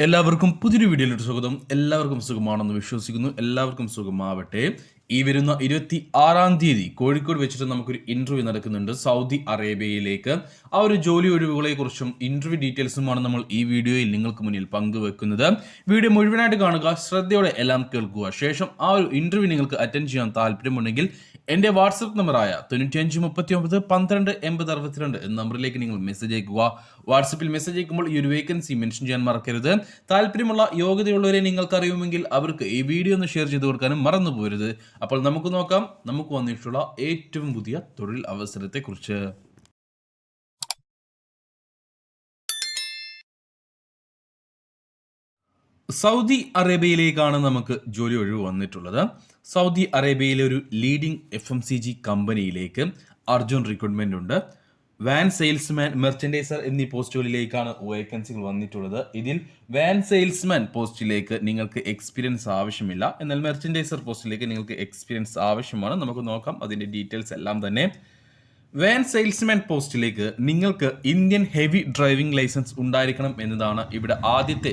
എല്ലാവർക്കും പുതിയൊരു വീഡിയോയിലോട്ട് സ്വാഗതം. എല്ലാവർക്കും സുഖമാണെന്ന് വിശ്വസിക്കുന്നു. എല്ലാവർക്കും സുഖമാവട്ടെ. ഈ വരുന്ന 26 കോഴിക്കോട് വെച്ചിട്ട് നമുക്കൊരു ഇന്റർവ്യൂ നടക്കുന്നുണ്ട് സൗദി അറേബ്യയിലേക്ക്. ആ ഒരു ജോലി ഒഴിവുകളെ കുറിച്ചും ഇന്റർവ്യൂ ഡീറ്റെയിൽസുമാണ് നമ്മൾ ഈ വീഡിയോയിൽ നിങ്ങൾക്ക് മുന്നിൽ പങ്കുവെക്കുന്നത്. വീഡിയോ മുഴുവനായിട്ട് കാണുക, ശ്രദ്ധയോടെ എല്ലാം കേൾക്കുക. ശേഷം ആ ഒരു ഇന്റർവ്യൂ നിങ്ങൾക്ക് അറ്റൻഡ് ചെയ്യാൻ താല്പര്യമുണ്ടെങ്കിൽ എൻ്റെ വാട്സപ്പ് നമ്പറായ 9539128062 എന്ന നമ്പറിലേക്ക് നിങ്ങൾ മെസ്സേജ് അയക്കുക. വാട്സപ്പിൽ മെസ്സേജ് അയക്കുമ്പോൾ ഈ ഒരു വേക്കൻസി മെൻഷൻ ചെയ്യാൻ മറക്കരുത്. താല്പര്യമുള്ള യോഗ്യതയുള്ളവരെ നിങ്ങൾക്ക് അറിയുമെങ്കിൽ അവർക്ക് ഈ വീഡിയോ ഒന്ന് ഷെയർ ചെയ്ത് കൊടുക്കാനും മറന്നു പോകരുത്. അപ്പോൾ നമുക്ക് നോക്കാം നമുക്ക് വന്നിട്ടുള്ള ഏറ്റവും പുതിയ തൊഴിൽ അവസരത്തെക്കുറിച്ച്. സൗദി അറേബ്യയിലേക്കാണ് നമുക്ക് ജോലി ഒഴിവ് വന്നിട്ടുള്ളത്. സൗദി അറേബ്യയിലെ ഒരു ലീഡിംഗ് FMCG കമ്പനിയിലേക്ക് അർജന്റ് റിക്രൂട്ട്മെന്റ് ഉണ്ട്. വാൻ സെയിൽസ്മാൻ, മെർച്ചൻഡൈസർ എന്നീ പോസ്റ്റുകളിലേക്കാണ് വേക്കൻസികൾ വന്നിട്ടുള്ളത്. ഇതിൽ വാൻ സെയിൽസ്മാൻ പോസ്റ്റിലേക്ക് നിങ്ങൾക്ക് എക്സ്പീരിയൻസ് ആവശ്യമില്ല, എന്നാൽ മെർച്ചൻഡൈസർ പോസ്റ്റിലേക്ക് നിങ്ങൾക്ക് എക്സ്പീരിയൻസ് ആവശ്യമാണ്. നമുക്ക് നോക്കാം അതിൻ്റെ ഡീറ്റെയിൽസ് എല്ലാം തന്നെ. വാൻ സെയിൽസ്മാൻ പോസ്റ്റിലേക്ക് നിങ്ങൾക്ക് ഇന്ത്യൻ ഹെവി ഡ്രൈവിംഗ് ലൈസൻസ് ഉണ്ടായിരിക്കണം എന്നതാണ് ഇവിടെ ആദ്യത്തെ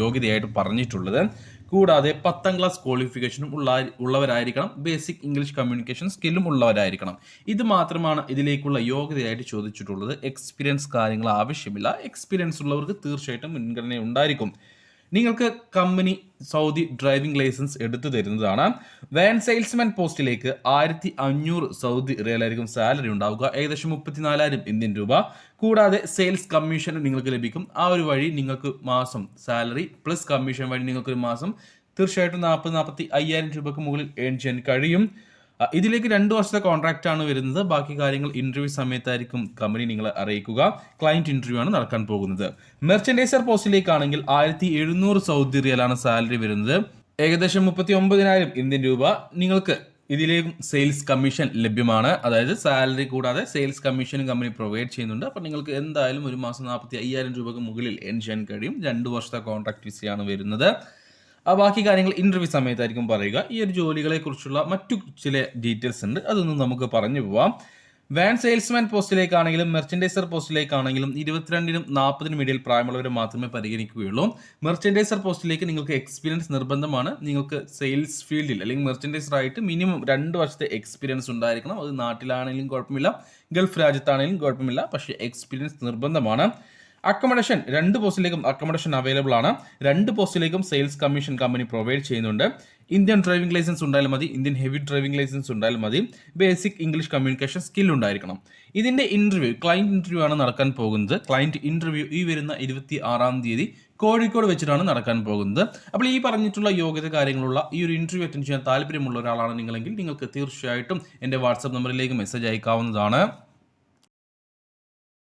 യോഗ്യതയായിട്ട് പറഞ്ഞിട്ടുള്ളത്. കൂടാതെ 10ാം ക്ലാസ് ക്വാളിഫിക്കേഷനും ഉള്ളവരായിരിക്കണം. ബേസിക് ഇംഗ്ലീഷ് കമ്മ്യൂണിക്കേഷൻ സ്കില്ലും ഉള്ളവരായിരിക്കണം. ഇത് മാത്രമാണ് ഇതിലേക്കുള്ള യോഗ്യതയായിട്ട് ചോദിച്ചിട്ടുള്ളത്. എക്സ്പീരിയൻസ് കാര്യങ്ങൾ ആവശ്യമില്ല. എക്സ്പീരിയൻസ് ഉള്ളവർക്ക് തീർച്ചയായിട്ടും മുൻഗണന ഉണ്ടായിരിക്കും. നിങ്ങൾക്ക് കമ്പനി സൗദി ഡ്രൈവിംഗ് ലൈസൻസ് എടുത്തു തരുന്നതാണ്. വാൻ സെയിൽസ്മാൻ പോസ്റ്റിലേക്ക് 1500 സൗദി റിയലായിരിക്കും സാലറി ഉണ്ടാവുക, ഏകദേശം 34,000 ഇന്ത്യൻ രൂപ. കൂടാതെ സെയിൽസ് കമ്മീഷൻ നിങ്ങൾക്ക് ലഭിക്കും. ആ ഒരു വഴി നിങ്ങൾക്ക് മാസം സാലറി പ്ലസ് കമ്മീഷൻ വഴി നിങ്ങൾക്ക് ഒരു മാസം തീർച്ചയായിട്ടും 40,000-45,000 രൂപയ്ക്ക് മുകളിൽ ഏൺ ചെയ്യാൻ കഴിയും. ഇതിലേക്ക് 2 വർഷത്തെ കോൺട്രാക്റ്റ് ആണ് വരുന്നത്. ബാക്കി കാര്യങ്ങൾ ഇന്റർവ്യൂ സമയത്തായിരിക്കും കമ്പനി നിങ്ങളെ അറിയിക്കുക. ക്ലയന്റ് ഇന്റർവ്യൂ ആണ് നടക്കാൻ പോകുന്നത്. മെർച്ചൻഡൈസർ പോസ്റ്റിലേക്കാണെങ്കിൽ 1700 സൗദി റിയലാണ് സാലറി വരുന്നത്, ഏകദേശം 39,000 ഇന്ത്യൻ രൂപ. നിങ്ങൾക്ക് ഇതിലേക്കും സെയിൽസ് കമ്മീഷൻ ലഭ്യമാണ്. അതായത് സാലറി കൂടാതെ സെയിൽസ് കമ്മീഷനും കമ്പനി പ്രൊവൈഡ് ചെയ്യുന്നുണ്ട്. അപ്പോൾ നിങ്ങൾക്ക് എന്തായാലും ഒരു മാസം 45,000 രൂപയ്ക്ക് മുകളിൽ ഏൺ ചെയ്യാൻ കഴിയും. 2 വർഷത്തെ കോൺട്രാക്ട് വിസയാണ് വരുന്നത്. ബാക്കി കാര്യങ്ങൾ ഇന്റർവ്യൂ സമയത്തായിരിക്കും പറയുക. ഈ ഒരു ജോലികളെ കുറിച്ചുള്ള മറ്റു ചില ഡീറ്റെയിൽസ് ഉണ്ട്, അതൊന്നും നമുക്ക് പറഞ്ഞു പോവാം. വാൻ സെയിൽസ്മാൻ പോസ്റ്റിലേക്കാണെങ്കിലും മെർച്ചൻഡൈസർ പോസ്റ്റിലേക്കാണെങ്കിലും 22-നും 40-നും ഇടയിൽ പ്രായമുള്ളവരെ മാത്രമേ പരിഗണിക്കുകയുള്ളൂ. മെർച്ചൻഡൈസർ പോസ്റ്റിലേക്ക് നിങ്ങൾക്ക് എക്സ്പീരിയൻസ് നിർബന്ധമാണ്. നിങ്ങൾക്ക് സെയിൽസ് ഫീൽഡിൽ അല്ലെങ്കിൽ മെർച്ചൻഡൈസർ ആയിട്ട് മിനിമം 2 വർഷത്തെ എക്സ്പീരിയൻസ് ഉണ്ടായിരിക്കണം. അത് നാട്ടിലാണെങ്കിലും കുഴപ്പമില്ല, ഗൾഫ് രാജ്യത്താണെങ്കിലും കുഴപ്പമില്ല, പക്ഷേ എക്സ്പീരിയൻസ് നിർബന്ധമാണ്. അക്കോമഡേഷൻ 2 പോസ്റ്റിലേക്കും അക്കോമഡേഷൻ അവൈലബിൾ ആണ്. 2 പോസ്റ്റിലേക്കും സെയിൽസ് കമ്മീഷൻ കമ്പനി പ്രൊവൈഡ് ചെയ്യുന്നുണ്ട്. ഇന്ത്യൻ ഡ്രൈവിംഗ് ലൈസൻസ് ഉണ്ടായാലും മതി, ഇന്ത്യൻ ഹെവി ഡ്രൈവിംഗ് ലൈസൻസ് ഉണ്ടായാലും മതി. ബേസിക് ഇംഗ്ലീഷ് കമ്മ്യൂണിക്കേഷൻ സ്കിൽ ഉണ്ടായിരിക്കണം. ഇതിന്റെ ഇന്റർവ്യൂ ക്ലയന്റ് ഇന്റർവ്യൂ ആണ് നടക്കാൻ പോകുന്നത്. ക്ലയന്റ് ഇന്റർവ്യൂ ഈ വരുന്ന 26 കോഴിക്കോട് വെച്ചിട്ടാണ് നടക്കാൻ പോകുന്നത്. അപ്പോൾ ഈ പറഞ്ഞിട്ടുള്ള യോഗ്യത കാര്യങ്ങളുള്ള ഈ ഒരു ഇന്റർവ്യൂ അറ്റൻഡ് ചെയ്യാൻ താല്പര്യമുള്ള ഒരാളാണ് നിങ്ങളെങ്കിൽ നിങ്ങൾക്ക് തീർച്ചയായിട്ടും എൻ്റെ വാട്സാപ്പ് നമ്പറിലേക്ക് മെസ്സേജ് അയക്കാവുന്നതാണ്.